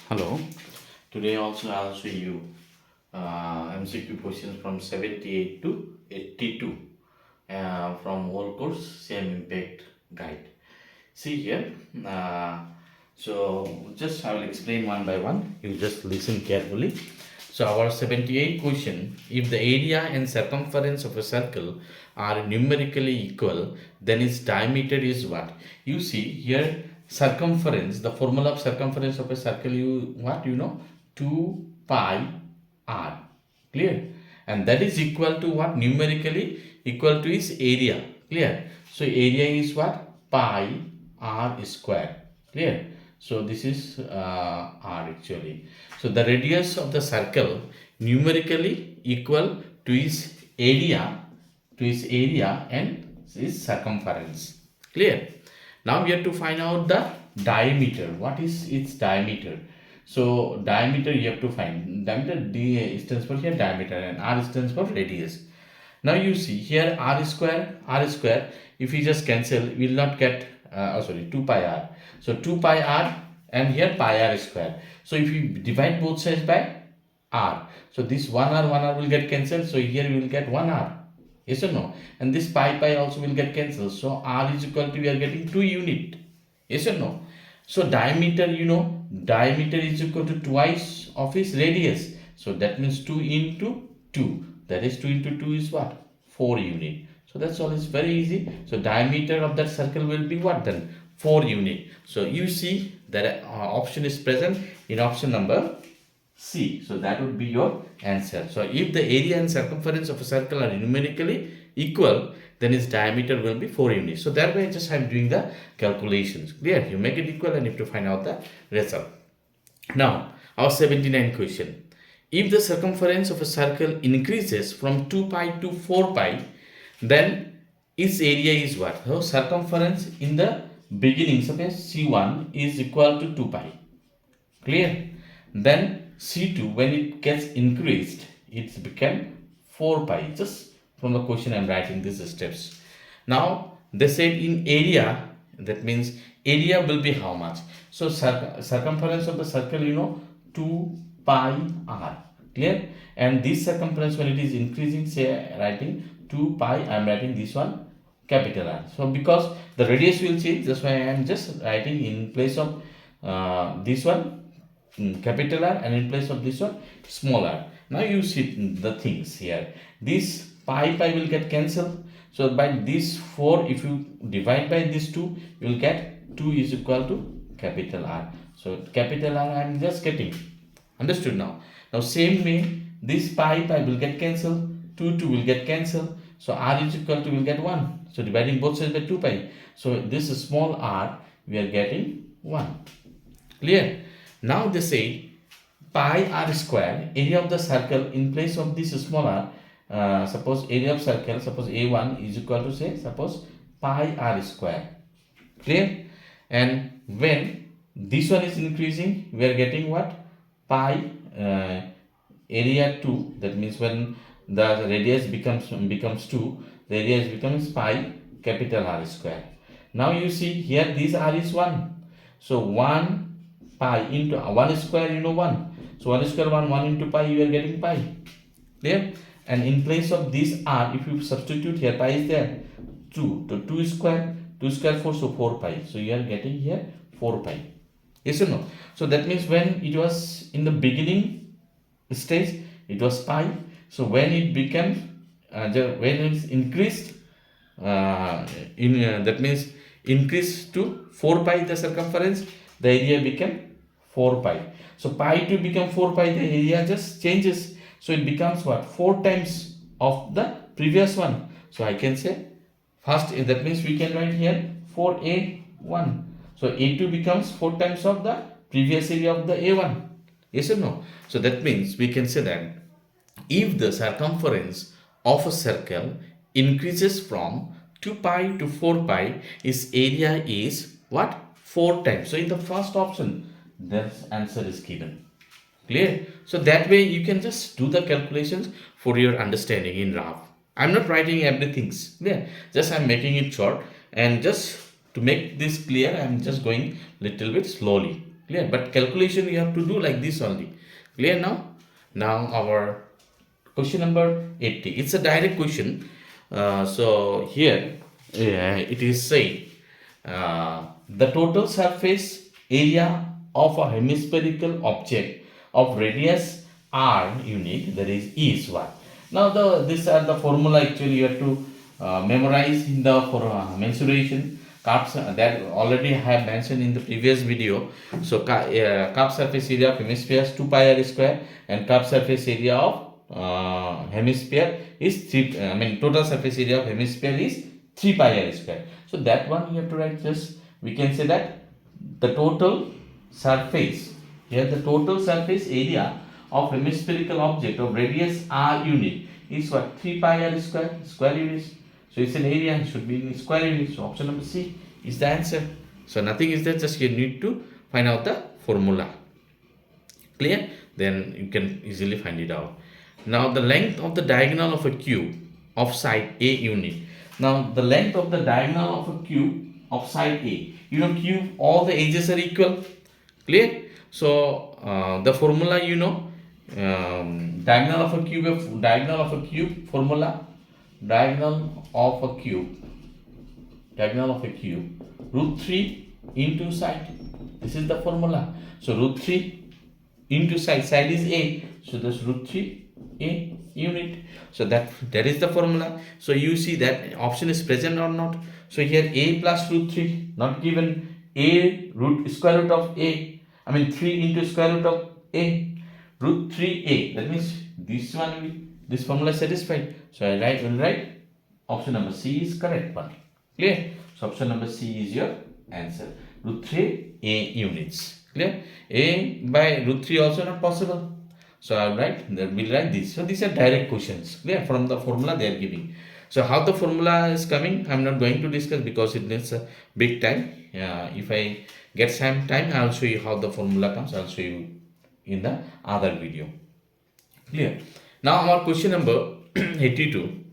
Hello. Today also I'll show you MCQ questions from 78 to 82 from whole course same impact guide. See here. So just I will explain one by one. You just listen carefully. So our 78 question: if the area and circumference of a circle are numerically equal, then its diameter is what? You see here circumference. The formula of circumference of a circle, you what you know, 2 pi r. Clear? And that is equal to what? Numerically equal to its area. Clear? So area is what? Pi r square. Clear? So this is r actually. So the radius of the circle numerically equal to its area and its circumference. Clear? Now we have to find out the diameter. What is its diameter? So diameter you have to find. Diameter d stands for here diameter and r stands for radius. Now you see here r square. If we just cancel, we will not get 2 pi r. So 2 pi r and here pi r square. So if you divide both sides by r, so this 1 r will get cancelled. So here we will get 1 r. Yes or no? And this pi also will get cancelled. So r is equal to, we are getting 2 unit. Yes or no? So diameter, diameter is equal to twice of its radius. So that means 2 into 2. That is 2 into 2 is what? 4 unit. So that's all. It's very easy. So diameter of that circle will be what then? 4 unit. So you see that option is present in option number C. So that would be your answer. So if the area and circumference of a circle are numerically equal, then its diameter will be 4 units. So that way just I'm doing the calculations. Clear? You make it equal and you have to find out the result. Now our 79 question. If the circumference of a circle increases from 2 pi to 4 pi, then its area is what? So circumference in the beginning, suppose C1 is equal to 2 pi. Clear? Then C2, when it gets increased, it's become 4 pi. Just from the question I'm writing these steps. Now they said in area, that means area will be how much? So circumference of the circle, 2 pi r. Clear? And this circumference, when it is increasing, say writing 2 pi, I'm writing this one capital R. So because the radius will change, that's why I am just writing in place of this one capital R and in place of this one small r. Now you see the things here. This pi will get cancelled. So by this 4, if you divide by this 2, you will get 2 is equal to capital R. So capital R I am just getting. Understood now? Now same way, this pi will get cancelled. 2 will get cancelled. So r is equal to, will get 1. So dividing both sides by 2 pi. So this is small r, we are getting 1. Clear? Now they say pi r square, area of the circle, in place of this small r, suppose area of circle, suppose A1 is equal to, say, suppose pi r square. Clear? And when this one is increasing, we are getting what? Pi area 2. That means when the radius becomes 2, the radius becomes pi capital R square. Now you see here this r is 1. So 1 pi into 1 square, 1. So 1 square 1 into pi, you are getting pi. Clear? And in place of this r, if you substitute here, pi is there, 2. So 2 square 4, so 4 pi. So you are getting here 4 pi. Yes or no? So that means when it was in the beginning stage, it was pi. So when it became, when it's increased, that means increased to 4 pi the circumference, the area became 4 pi. So pi to become 4 pi, the area just changes. So it becomes what? 4 times of the previous one. So I can say first, that means we can write here 4a1. So a2 becomes 4 times of the previous area of the a1. Yes or no? So that means we can say that if the circumference of a circle increases from 2 pi to 4 pi, its area is what? 4 times. So in the first option, the answer is given. Clear? So that way you can just do the calculations for your understanding in rough. I'm not writing everything. Clear? Just I'm making it short, and just to make this clear, I'm just going little bit slowly. Clear? But calculation you have to do like this only. Clear now? Now our question number 80. It's a direct question. So here it is saying the total surface area of a hemispherical object of radius r unit, that is what. Now these are the formula actually you have to memorize in the for mensuration. Curves that already I have mentioned in the previous video. So curved surface area of hemisphere is 2 pi r square, and curved surface area of hemisphere is 3. Total surface area of hemisphere is 3 pi r square. So that one you have to write. Just we can say that the total surface, here the total surface area of hemispherical object of radius r unit is what? 3 pi r square units. So it's an area, it should be in square units. So option number C is the answer. So nothing is there, just you need to find out the formula. Clear? Then you can easily find it out. Now the length of the diagonal of a cube of side A unit. Now the length of the diagonal of a cube of side A. You know, cube, all the edges are equal. Clear? So the formula, you know, diagonal of a cube formula. Diagonal of a cube root 3 into side. This is the formula. So root 3 into side is A, so that's root 3 A unit. So that is the formula. So you see that option is present or not. So here A plus root 3 not given. A root square root of A, 3 into square root of A, root 3A. That means this one, this formula is satisfied. So I will write option number C is correct one. Clear? So option number C is your answer. Root 3A units. Clear? A by root 3 also not possible. So I will write this. So these are direct questions. Clear? From the formula they are giving. So how the formula is coming, I am not going to discuss because it needs a big time. If I get some time, I will show you how the formula comes. I will show you in the other video. Clear? Now our question number 82.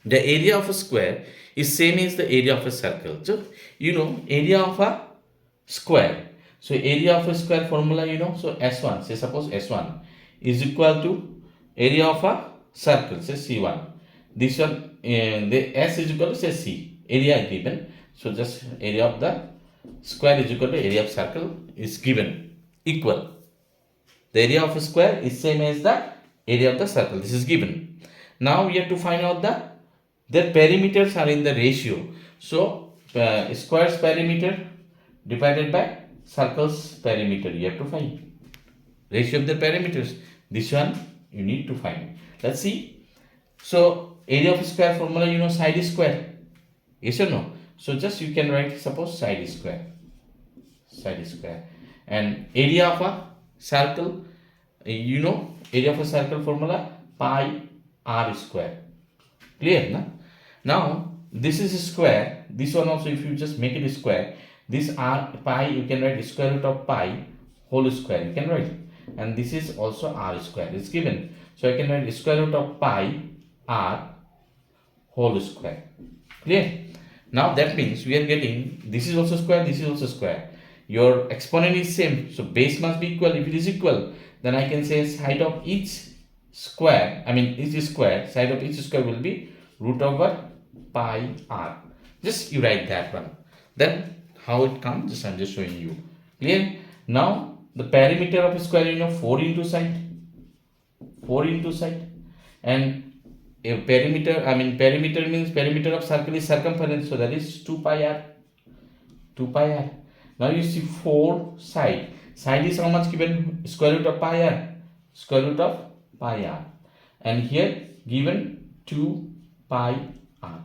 The area of a square is same as the area of a circle. So you know area of a square. So area of a square formula you know. So S1, say suppose S1 is equal to area of a circle, say C1. This one the S is equal to say C. Area given. So just area of the square is equal to area of circle is given equal. The area of a square is same as the area of the circle. This is given. Now we have to find out their perimeters are in the ratio. So square's perimeter divided by circle's perimeter. You have to find ratio of the perimeters. This one you need to find. Let's see. So area of a square formula you know side is square. Yes or no? So just you can write suppose side is square. And area of a circle, you know area of a circle formula pi r square. Clear? Na? Now this is a square. This one also if you just make it a square, this r pi you can write square root of pi whole square you can write, and this is also r square is given. So I can write square root of pi r whole square. Clear? Now that means we are getting this is also square, this is also square. Your exponent is same, so base must be equal. If it is equal, then I can say side of each square, each square, side of each square will be root over pi r. Just you write that one. Then how it comes, just I'm just showing you. Clear? Now the perimeter of a square, you know, 4 into side. And a perimeter, perimeter means perimeter of circle is circumference, so that is 2 pi r. Now you see 4 side. Side is how much given? Square root of pi r. And here given 2 pi r.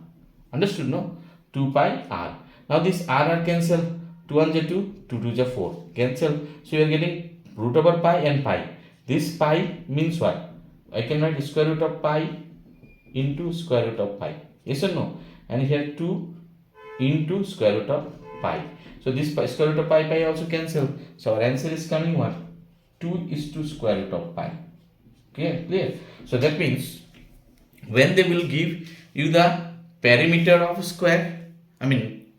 Understood, no? 2 pi r. Now this r cancel. 2 1 is 2, 2 2 is 4. Cancel. So you are getting root over pi and pi. This pi means what? I can write square root of pi into square root of pi. Yes or no? And here 2 into square root of pi. So this square root of pi also cancel. So our answer is coming what? 2 is to square root of pi. Clear? So that means when they will give you the perimeter of square,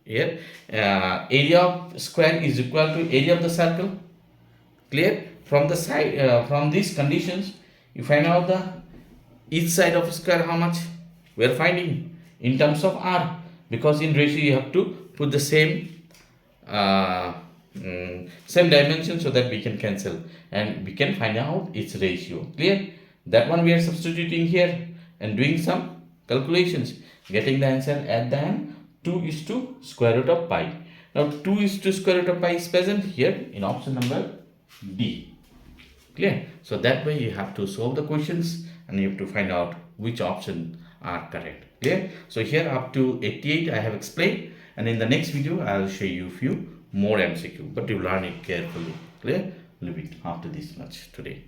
here area of square is equal to area of the circle. Clear? From the side, from these conditions, you find out the each side of square how much we are finding in terms of r, because in ratio you have to put the uh, same dimension so that we can cancel and we can find out its ratio. Clear? That one we are substituting here and doing some calculations, getting the answer at the end. 2 is to square root of pi. Now 2 is to square root of pi is present here in option number D. Clear? So that way you have to solve the questions and you have to find out which option are correct. Clear? So here up to 88 I have explained, and in the next video I will show you few more MCQ, but you learn it carefully. Clear? Leave it after this much today.